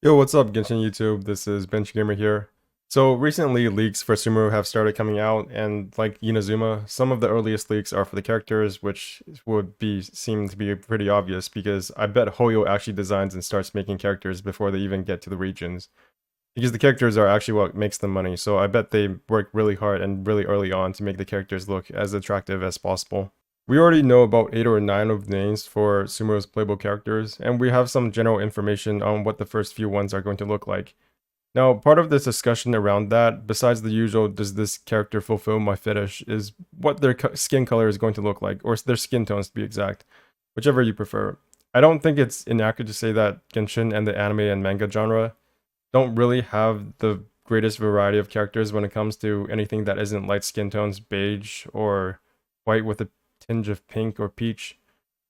Yo, what's up, Genshin YouTube? This is Bench Gamer here. So recently, leaks for Sumeru have started coming out, and like Inazuma, some of the earliest leaks are for the characters, which would be seem to be pretty obvious because I bet Hoyo actually designs and starts making characters before they even get to the regions. Because the characters are actually what makes them money, so I bet they work really hard and really early on to make the characters look as attractive as possible. We already know about 8 or 9 of the names for Sumeru's playable characters, and we have some general information on what the first few ones are going to look like. Now, part of this discussion around that, besides the usual does this character fulfill my fetish, is what their skin color is going to look like, or their skin tones to be exact, whichever you prefer. I don't think it's inaccurate to say that Genshin and the anime and manga genre don't really have the greatest variety of characters when it comes to anything that isn't light skin tones, beige, or white with a tinge of pink or peach,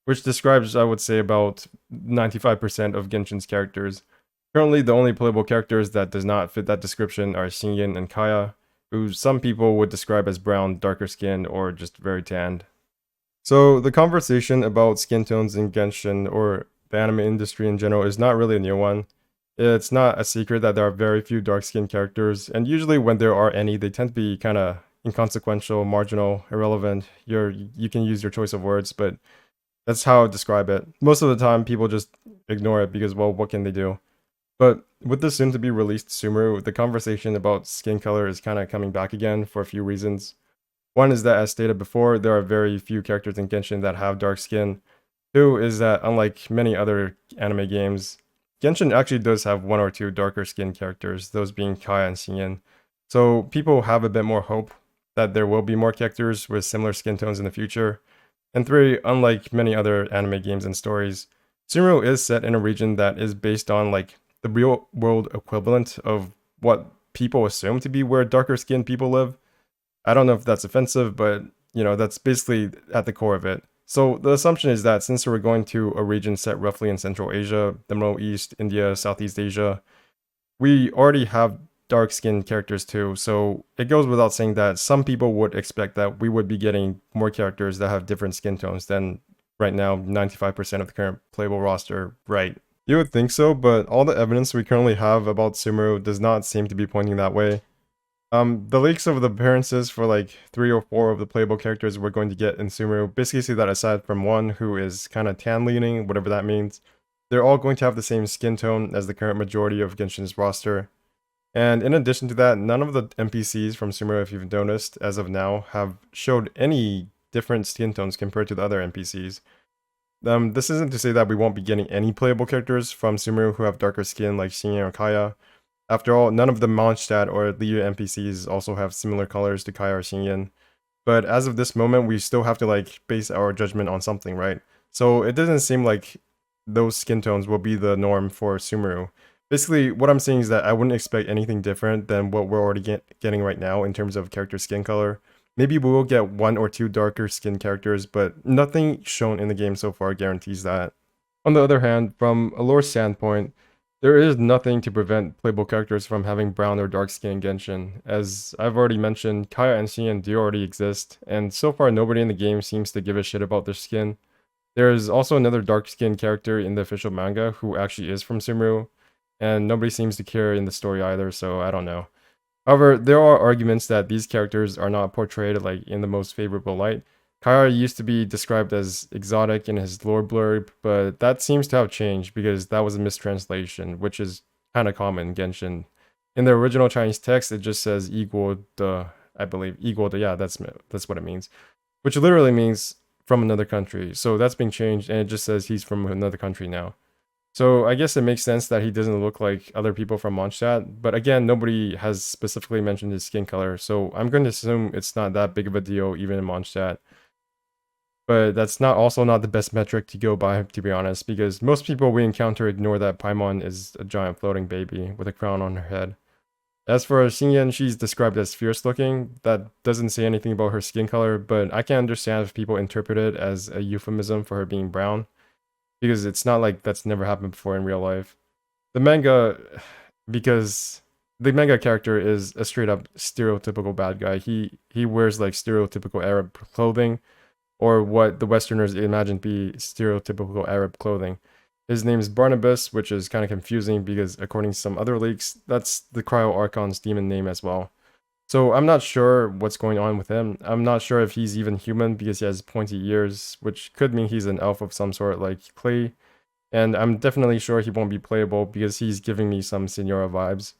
which describes, I would say, about 95% of Genshin's characters. Currently, the only playable characters that does not fit that description are Xingyin and Kaya, who some people would describe as brown, darker skin, or just very tanned. So the conversation about skin tones in Genshin or the anime industry in general is not really a new one. It's not a secret that there are very few dark skinned characters, and usually when there are any, they tend to be kind of inconsequential, marginal, irrelevant. You can use your choice of words, but that's how I describe it. Most of the time, people just ignore it because, well, what can they do? But with the soon to be released Sumeru, the conversation about skin color is kind of coming back again for a few reasons. One is that, as stated before, there are very few characters in Genshin that have dark skin. Two is that, unlike many other anime games, Genshin actually does have one or two darker skinned characters, those being Kai and Xingyin. So people have a bit more hope that there will be more characters with similar skin tones in the future. And three, unlike many other anime games and stories, Sumeru is set in a region that is based on like the real world equivalent of what people assume to be where darker skinned people live. I don't know if that's offensive, but that's basically at the core of it. So the assumption is that since we're going to a region set roughly in Central Asia, the Middle East, India, Southeast Asia, we already have dark skinned characters too. So it goes without saying that some people would expect that we would be getting more characters that have different skin tones than right now 95% of the current playable roster, right? You would think so, but all the evidence we currently have about Sumeru does not seem to be pointing that way. The leaks of the appearances for like 3 or 4 of the playable characters we're going to get in Sumeru basically say that aside from one who is kind of tan leaning, whatever that means, they're all going to have the same skin tone as the current majority of Genshin's roster. And in addition to that, none of the NPCs from Sumeru, if you've noticed, as of now, have showed any different skin tones compared to the other NPCs. This isn't to say that we won't be getting any playable characters from Sumeru who have darker skin like Xingyin or Kaya. After all, none of the Mondstadt or Liu NPCs also have similar colors to Kaya or Xingyin. But as of this moment, we still have to like base our judgment on something, right? So it doesn't seem like those skin tones will be the norm for Sumeru. Basically, what I'm saying is that I wouldn't expect anything different than what we're already getting right now in terms of character skin color. Maybe we will get 1 or 2 darker skin characters, but nothing shown in the game so far guarantees that. On the other hand, from a lore standpoint, there is nothing to prevent playable characters from having brown or dark skin in Genshin. As I've already mentioned, Kaya and Xian do already exist, and so far nobody in the game seems to give a shit about their skin. There is also another dark skinned character in the official manga who actually is from Sumeru, and nobody seems to care in the story either, so I don't know. However, there are arguments that these characters are not portrayed like in the most favorable light. Kaya used to be described as exotic in his lore blurb, but that seems to have changed because that was a mistranslation, which is kind of common in Genshin. In the original Chinese text, it just says equal the, I believe, equal to, yeah, that's what it means, which literally means from another country. So that's being changed, and it just says he's from another country now. So I guess it makes sense that he doesn't look like other people from Mondstadt, but again, nobody has specifically mentioned his skin color, so I'm going to assume it's not that big of a deal even in Mondstadt. But that's not the best metric to go by, to be honest, because most people we encounter ignore that Paimon is a giant floating baby with a crown on her head. As for Xingyan, she's described as fierce looking. That doesn't say anything about her skin color, but I can understand if people interpret it as a euphemism for her being brown, because it's not like that's never happened before in real life. The manga, because the manga character is a straight up stereotypical bad guy. He wears like stereotypical Arab clothing, or what the Westerners imagine to be stereotypical Arab clothing. His name is Barnabas, which is kind of confusing because according to some other leaks, that's the Cryo Archon's demon name as well. So I'm not sure what's going on with him. I'm not sure if he's even human because he has pointy ears, which could mean he's an elf of some sort like Clay. And I'm definitely sure he won't be playable because he's giving me some Senora vibes.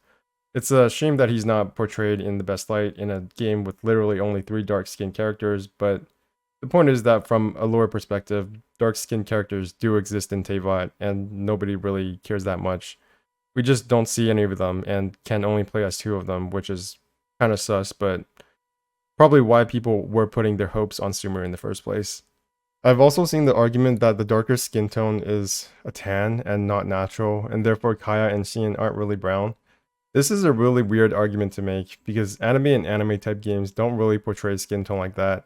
It's a shame that he's not portrayed in the best light in a game with literally only 3 dark skinned characters, but the point is that from a lore perspective, dark skinned characters do exist in Teyvat, and nobody really cares that much. We just don't see any of them and can only play as 2 of them, which is kind of sus, but probably why people were putting their hopes on Sumeru in the first place. I've also seen the argument that the darker skin tone is a tan and not natural, and therefore Kaya and Xian aren't really brown. This is a really weird argument to make because anime and anime type games don't really portray skin tone like that.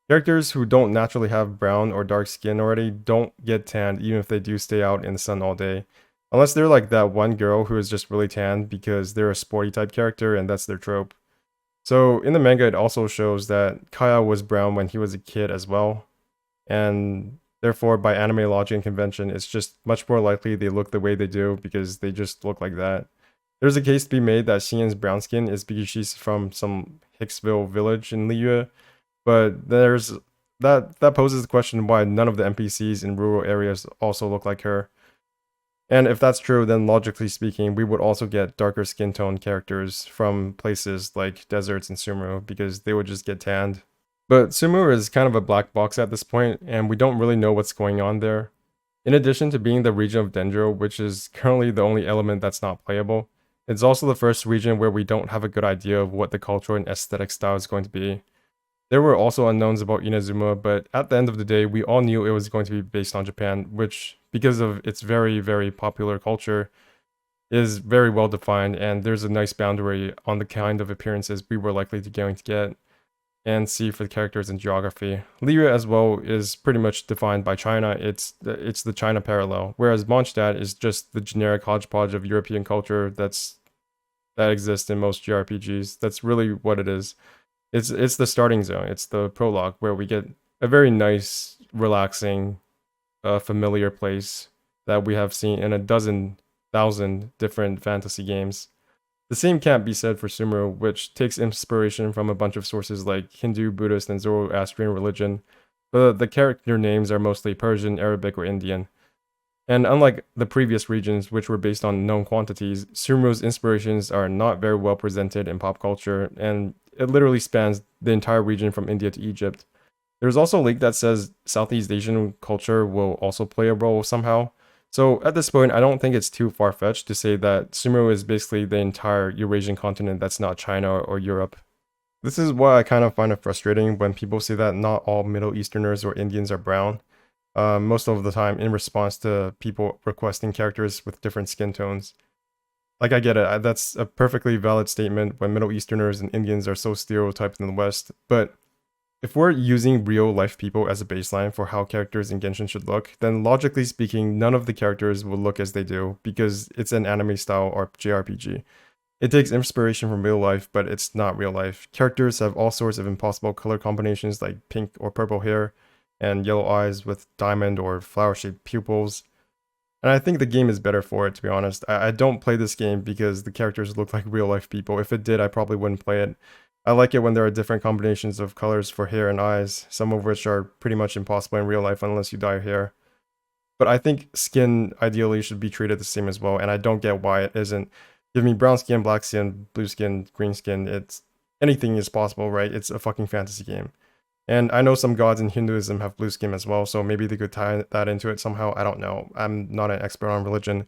Characters who don't naturally have brown or dark skin already don't get tanned even if they do stay out in the sun all day. Unless they're like that one girl who is just really tanned because they're a sporty type character and that's their trope. So in the manga it also shows that Kaya was brown when he was a kid as well. And therefore by anime logic and convention it's just much more likely they look the way they do because they just look like that. There's a case to be made that Xian's brown skin is because she's from some Hicksville village in Liyue, but there's that poses the question why none of the NPCs in rural areas also look like her. And if that's true, then logically speaking, we would also get darker skin tone characters from places like deserts and Sumeru because they would just get tanned. But Sumeru is kind of a black box at this point, and we don't really know what's going on there. In addition to being the region of Dendro, which is currently the only element that's not playable, it's also the first region where we don't have a good idea of what the cultural and aesthetic style is going to be. There were also unknowns about Inazuma, but at the end of the day, we all knew it was going to be based on Japan, which, because of its very, very popular culture, is very well defined, and there's a nice boundary on the kind of appearances we were likely to going to get and see for the characters and geography. Liyue as well is pretty much defined by China. It's the China parallel, whereas Mondstadt is just the generic hodgepodge of European culture that exists in most JRPGs. That's really what it is. It's the starting zone. It's the prologue where we get a very nice, relaxing, familiar place that we have seen in a dozen thousand different fantasy games. The same can't be said for Sumeru, which takes inspiration from a bunch of sources like Hindu, Buddhist, and Zoroastrian religion, but the character names are mostly Persian, Arabic, or Indian. And unlike the previous regions, which were based on known quantities, Sumeru's inspirations are not very well presented in pop culture, and it literally spans the entire region from India to Egypt. There's also a leak that says Southeast Asian culture will also play a role somehow. So at this point, I don't think it's too far-fetched to say that Sumeru is basically the entire Eurasian continent that's not China or Europe. This is why I kind of find it frustrating when people say that not all Middle Easterners or Indians are brown. Most of the time in response to people requesting characters with different skin tones. Like, I get it, that's a perfectly valid statement when Middle Easterners and Indians are so stereotyped in the West, but if we're using real life people as a baseline for how characters in Genshin should look, then logically speaking, none of the characters will look as they do because it's an anime style or JRPG. It takes inspiration from real life, but it's not real life. Characters have all sorts of impossible color combinations like pink or purple hair, and yellow eyes with diamond or flower-shaped pupils. And I think the game is better for it, to be honest. I don't play this game because the characters look like real-life people. If it did, I probably wouldn't play it. I like it when there are different combinations of colors for hair and eyes, some of which are pretty much impossible in real life unless you dye your hair. But I think skin ideally should be treated the same as well, and I don't get why it isn't. Give me brown skin, black skin, blue skin, green skin. It's anything is possible, right? It's a fucking fantasy game. And I know some gods in Hinduism have blue skin as well, so maybe they could tie that into it somehow. I don't know. I'm not an expert on religion.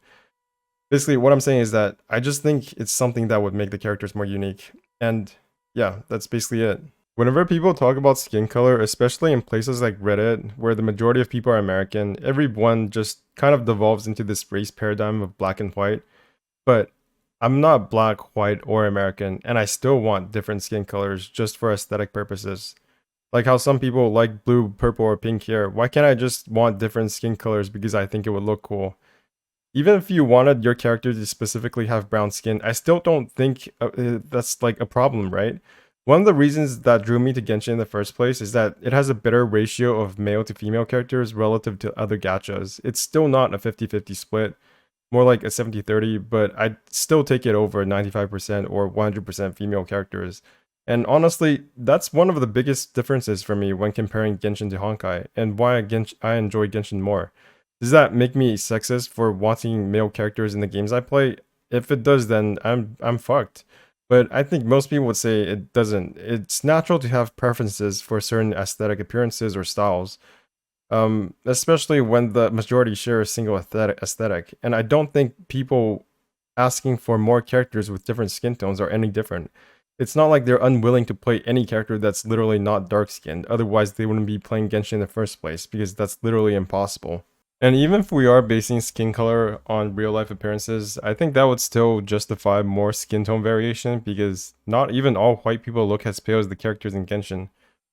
Basically, what I'm saying is that I just think it's something that would make the characters more unique. And yeah, that's basically it. Whenever people talk about skin color, especially in places like Reddit, where the majority of people are American, everyone just kind of devolves into this race paradigm of black and white. But I'm not black, white, or American, and I still want different skin colors just for aesthetic purposes. Like how some people like blue, purple, or pink hair. Why can't I just want different skin colors because I think it would look cool? Even if you wanted your character to specifically have brown skin, I still don't think that's like a problem, right? One of the reasons that drew me to Genshin in the first place is that it has a better ratio of male to female characters relative to other gachas. It's still not a 50-50 split, more like a 70-30, but I'd still take it over 95% or 100% female characters. And honestly, that's one of the biggest differences for me when comparing Genshin to Honkai, and why I enjoy Genshin more. Does that make me sexist for wanting male characters in the games I play? If it does, then I'm fucked. But I think most people would say it doesn't. It's natural to have preferences for certain aesthetic appearances or styles, especially when the majority share a single aesthetic. And I don't think people asking for more characters with different skin tones are any different. It's not like they're unwilling to play any character that's literally not dark skinned. Otherwise, they wouldn't be playing Genshin in the first place, because that's literally impossible. And even if we are basing skin color on real life appearances, I think that would still justify more skin tone variation, because not even all white people look as pale as the characters in Genshin.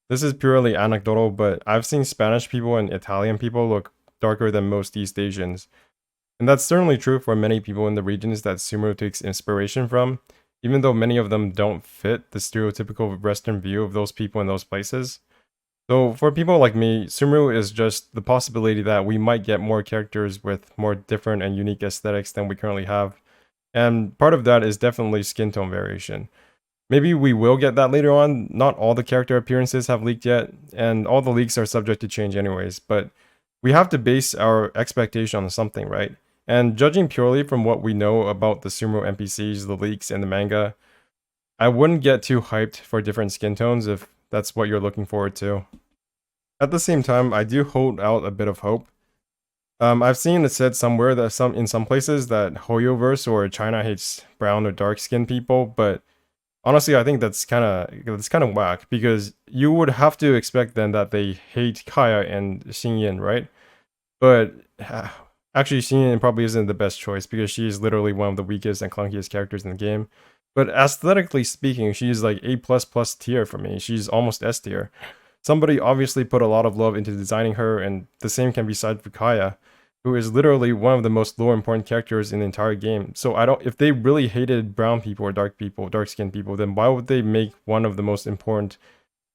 This is purely anecdotal, but I've seen Spanish people and Italian people look darker than most East Asians. And that's certainly true for many people in the regions that Sumeru takes inspiration from, even though many of them don't fit the stereotypical Western view of those people in those places. So for people like me, Sumeru is just the possibility that we might get more characters with more different and unique aesthetics than we currently have. And part of that is definitely skin tone variation. Maybe we will get that later on. Not all the character appearances have leaked yet, and all the leaks are subject to change anyways, but we have to base our expectation on something, right? And judging purely from what we know about the Sumeru NPCs, the leaks, and the manga, I wouldn't get too hyped for different skin tones if that's what you're looking forward to. At the same time, I do hold out a bit of hope. I've seen it said somewhere that in some places that Hoyoverse or China hates brown or dark skinned people, but honestly, I think that's kind of whack, because you would have to expect then that they hate Kaya and Xingyin, right? But actually, Xingyin probably isn't the best choice, because she's literally one of the weakest and clunkiest characters in the game. But aesthetically speaking, she's like A++ tier for me. She's almost S tier. Somebody obviously put a lot of love into designing her, and the same can be said for Kaya, who is literally one of the most lore important characters in the entire game. So I don't if they really hated brown people or dark skinned people, then why would they make one of the most important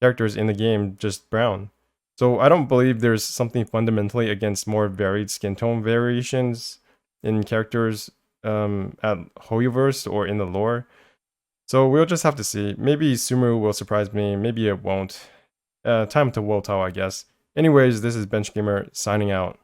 characters in the game just brown? So I don't believe there's something fundamentally against more varied skin tone variations in characters at Hoyoverse or in the lore. So we'll just have to see. Maybe Sumeru will surprise me, maybe it won't. Time to will tell, I guess. Anyways, this is Bench Gamer signing out.